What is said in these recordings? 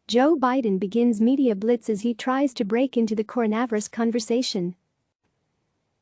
Joe Biden begins media blitz as he tries to break into the coronavirus conversation.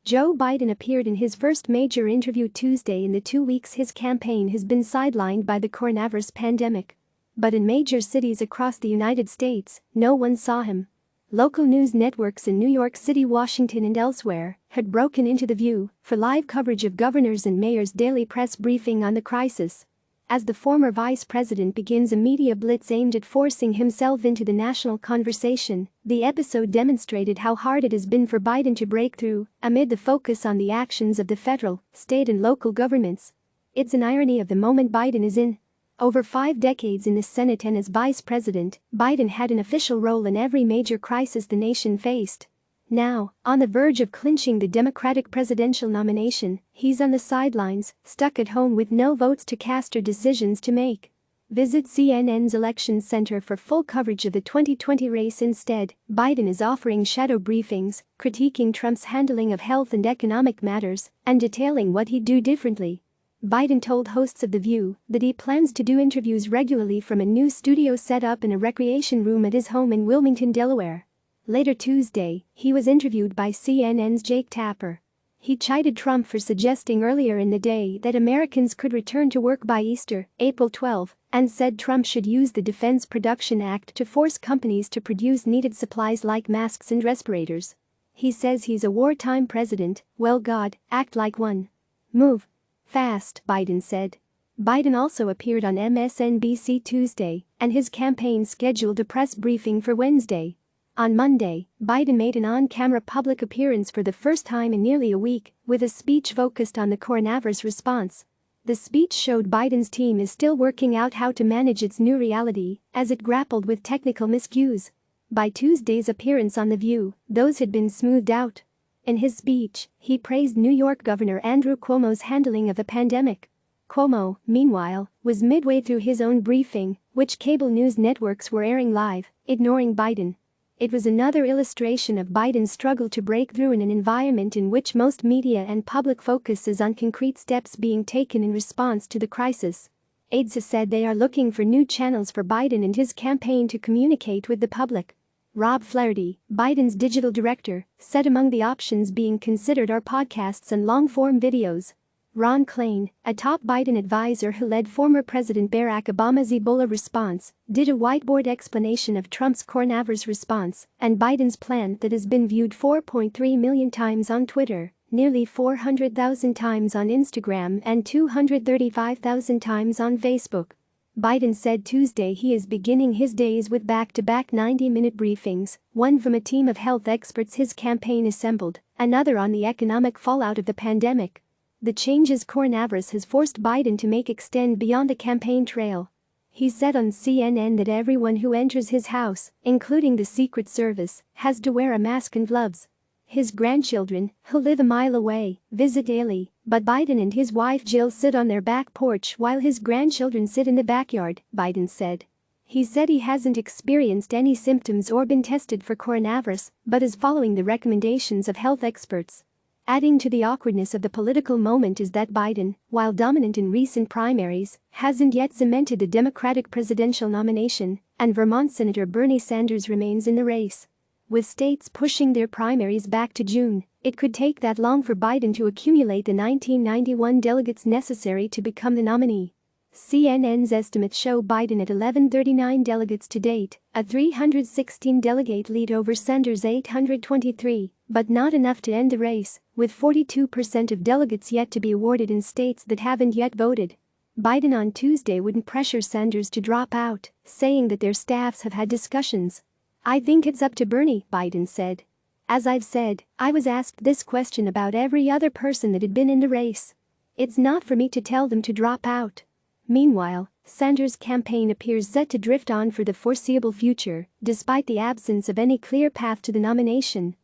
Joe Biden appeared in his first major interview Tuesday in the 2 weeks his campaign has been sidelined by the coronavirus pandemic. But in major cities across the United States, no one saw him. Local news networks in New York City, Washington and elsewhere had broken into the View for live coverage of governors and mayors' daily press briefing on the crisis. As the former vice president begins a media blitz aimed at forcing himself into the national conversation, the episode demonstrated how hard it has been for Biden to break through amid the focus on the actions of the federal, state and local governments. It's an irony of the moment Biden is in. Over 5 decades in the Senate and as vice president, Biden had an official role in every major crisis the nation faced. Now, on the verge of clinching the Democratic presidential nomination, he's on the sidelines, stuck at home with no votes to cast or decisions to make. Visit CNN's Election Center for full coverage of the 2020 race. Instead, Biden is offering shadow briefings, critiquing Trump's handling of health and economic matters, and detailing what he'd do differently. Biden told hosts of The View that he plans to do interviews regularly from a new studio set up in a recreation room at his home in Wilmington, Delaware. Later Tuesday, he was interviewed by CNN's Jake Tapper. He chided Trump for suggesting earlier in the day that Americans could return to work by Easter, April 12, and said Trump should use the Defense Production Act to force companies to produce needed supplies like masks and respirators. He says he's a wartime president. Well, God, act like one. Move fast, Biden said. Biden also appeared on MSNBC Tuesday, and his campaign scheduled a press briefing for Wednesday. On Monday, Biden made an on-camera public appearance for the first time in nearly a week, with a speech focused on the coronavirus response. The speech showed Biden's team is still working out how to manage its new reality as it grappled with technical miscues. By Tuesday's appearance on The View, those had been smoothed out. In his speech, he praised New York Governor Andrew Cuomo's handling of the pandemic. Cuomo, meanwhile, was midway through his own briefing, which cable news networks were airing live, ignoring Biden. It was another illustration of Biden's struggle to break through in an environment in which most media and public focus is on concrete steps being taken in response to the crisis. Aides have said they are looking for new channels for Biden and his campaign to communicate with the public. Rob Flaherty, Biden's digital director, said among the options being considered are podcasts and long-form videos. Ron Klain, a top Biden advisor who led former President Barack Obama's Ebola response, did a whiteboard explanation of Trump's coronavirus response and Biden's plan that has been viewed 4.3 million times on Twitter, nearly 400,000 times on Instagram and 235,000 times on Facebook. Biden said Tuesday he is beginning his days with back-to-back 90-minute briefings, one from a team of health experts his campaign assembled, another on the economic fallout of the pandemic. The changes coronavirus has forced Biden to make extend beyond the campaign trail. He said on CNN that everyone who enters his house, including the Secret Service, has to wear a mask and gloves. His grandchildren, who live a mile away, visit daily, but Biden and his wife Jill sit on their back porch while his grandchildren sit in the backyard, Biden said. He said he hasn't experienced any symptoms or been tested for coronavirus, but is following the recommendations of health experts. Adding to the awkwardness of the political moment is that Biden, while dominant in recent primaries, hasn't yet cemented the Democratic presidential nomination, and Vermont Senator Bernie Sanders remains in the race. With states pushing their primaries back to June, it could take that long for Biden to accumulate the 1991 delegates necessary to become the nominee. CNN's estimates show Biden at 1,139 delegates to date, a 316-delegate lead over Sanders' 823, but not enough to end the race, with 42% of delegates yet to be awarded in states that haven't yet voted. Biden on Tuesday wouldn't pressure Sanders to drop out, saying that their staffs have had discussions. "I think it's up to Bernie," Biden said. "As I've said, I was asked this question about every other person that had been in the race. It's not for me to tell them to drop out." Meanwhile, Sanders' campaign appears set to drift on for the foreseeable future, despite the absence of any clear path to the nomination.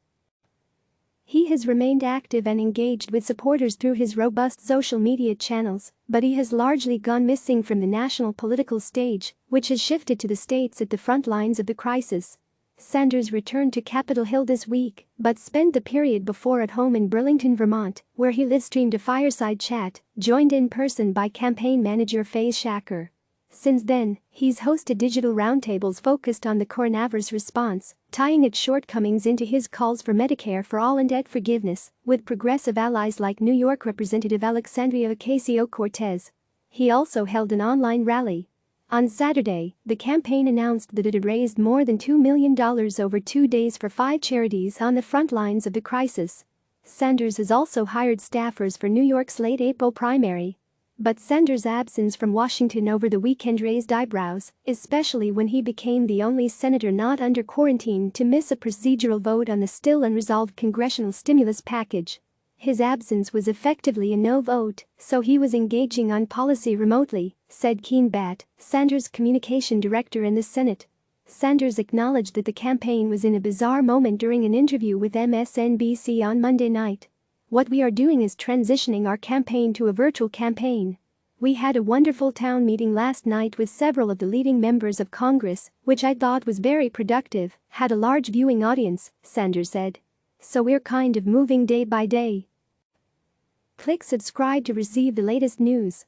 He has remained active and engaged with supporters through his robust social media channels, but he has largely gone missing from the national political stage, which has shifted to the states at the front lines of the crisis. Sanders returned to Capitol Hill this week, but spent the period before at home in Burlington, Vermont, where he live-streamed a fireside chat, joined in person by campaign manager Faye Shacker. Since then, he's hosted digital roundtables focused on the coronavirus response, tying its shortcomings into his calls for Medicare for all and debt forgiveness, with progressive allies like New York Representative Alexandria Ocasio-Cortez. He also held an online rally. On Saturday, the campaign announced that it had raised more than $2 million over 2 days for 5 charities on the front lines of the crisis. Sanders has also hired staffers for New York's late April primary. But Sanders' absence from Washington over the weekend raised eyebrows, especially when he became the only senator not under quarantine to miss a procedural vote on the still unresolved congressional stimulus package. His absence was effectively a no vote, so he was engaging on policy remotely, said Keen Batt, Sanders' communication director in the Senate. Sanders acknowledged that the campaign was in a bizarre moment during an interview with MSNBC on Monday night. "What we are doing is transitioning our campaign to a virtual campaign. We had a wonderful town meeting last night with several of the leading members of Congress, which I thought was very productive, had a large viewing audience," Sanders said. "So we're kind of moving day by day." Click subscribe to receive the latest news.